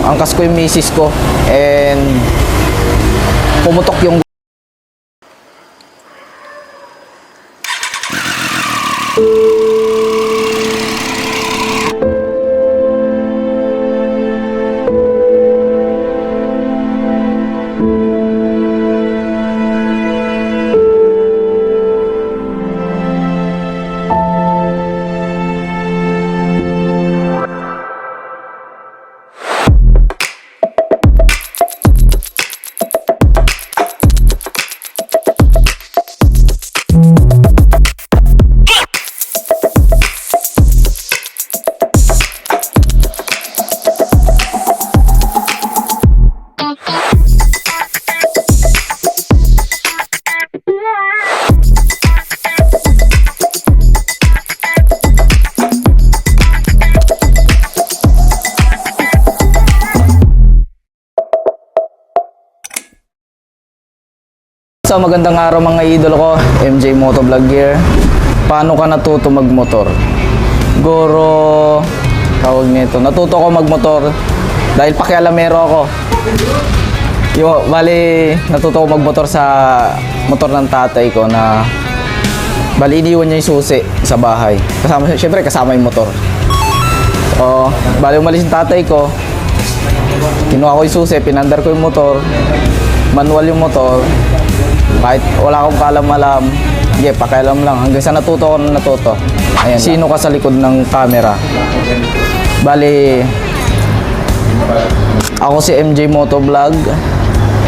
angkas ko yung misis ko and pumutok yung So magandang araw mga idol ko, MJ Motovlog here. Paano ka natuto magmotor? Siguro, tawag nito, natuto ko magmotor dahil pakialamero ako. Bali, natuto ko magmotor sa motor ng tatay ko na bali iniwan niya yung susi sa bahay. Siyempre kasama yung motor. So, bali umalis yung tatay ko, kinuha ko yung susi, pinandar ko yung motor, manual yung motor. Kahit wala akong kalam-alam, pakialam lang. Hanggang sa natuto ko na natuto. Ayan. Sino ka sa likod ng camera? Bali, ako si MJ Motovlog.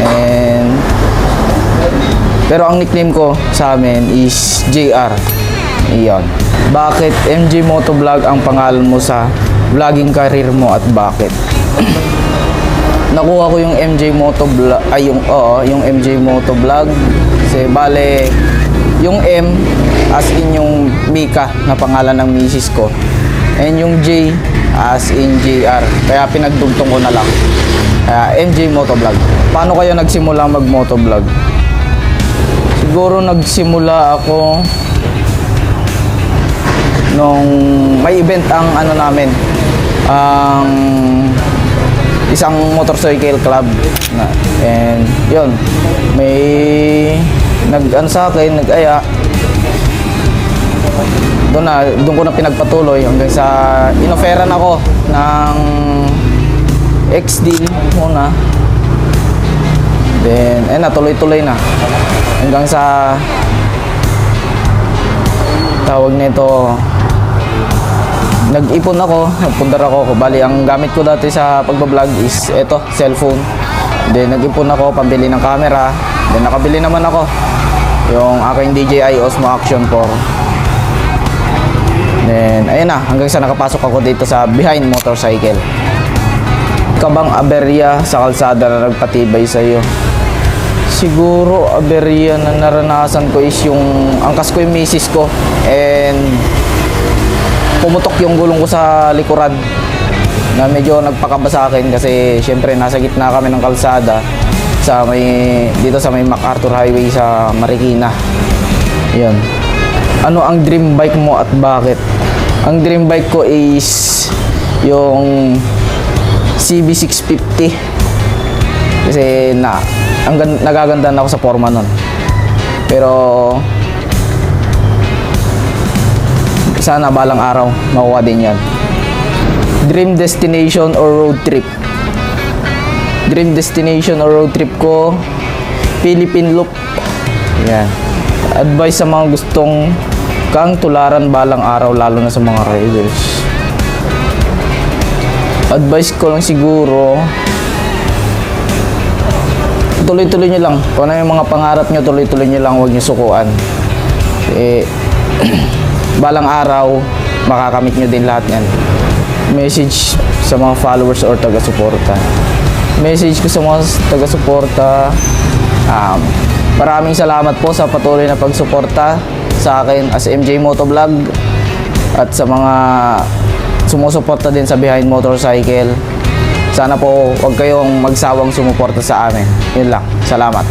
And pero ang nickname ko sa amin is JR. Iyon. Bakit MJ Motovlog ang pangalan mo sa vlogging career mo at bakit? Nakuha ko yung MJ Motovlog, yung MJ Motovlog kasi bale yung M as in yung Mika na pangalan ng misis ko and yung J as in JR, kaya pinagdugtong ko na lang, kaya MJ Motovlog. Paano kayo nagsimula mag motovlog? Siguro nagsimula ako nung may event ang ano namin, ang isang motorcycle club na, and yun, may nag-ano sa akin, nag-aya. Doon ko na pinagpatuloy hanggang sa inoferan ako ng X-Deal muna, then tuloy-tuloy na hanggang sa tawag nito, nag-ipon ako, nagpundar ako. Bali, ang gamit ko dati sa pagbablog is eto, cellphone. Then, nag-ipon ako, pambili ng camera. Then, nakabili naman ako yung aking DJI Osmo Action 4. Then, ayun na, hanggang sa nakapasok ako dito sa Behind Motorcycle. Kabang aberya sa kalsada na nagpatibay sa'yo? Siguro, aberya na naranasan ko is yung angkas ko yung misis ko and pumutok yung gulong ko sa likuran na medyo nagpakaba sa akin kasi syempre nasa gitna kami ng kalsada dito sa may MacArthur Highway sa Marikina. Yun. Ano ang dream bike mo at bakit? Ang dream bike ko is yung CB650 kasi nagaganda na ako sa forma nun. Pero sana balang araw makuha din yan. Dream destination or road trip? Dream destination or road trip ko, Philippine Loop. Yan. Advice sa mga gustong kang tularan balang araw, lalo na sa mga riders. Advice ko lang siguro, tuloy-tuloy nyo lang. Kung ano yung mga pangarap nyo, tuloy-tuloy nyo lang, huwag nyo sukuan. Balang araw, makakamit nyo din lahat yan. Message sa mga followers or taga-suporta. Message ko sa mga taga-suporta, maraming salamat po sa patuloy na pagsuporta sa akin as MJ Motovlog at sa mga sumusuporta din sa Behind Motorcycle. Sana po huwag kayong magsawang sumuporta sa amin. Yun lang. Salamat.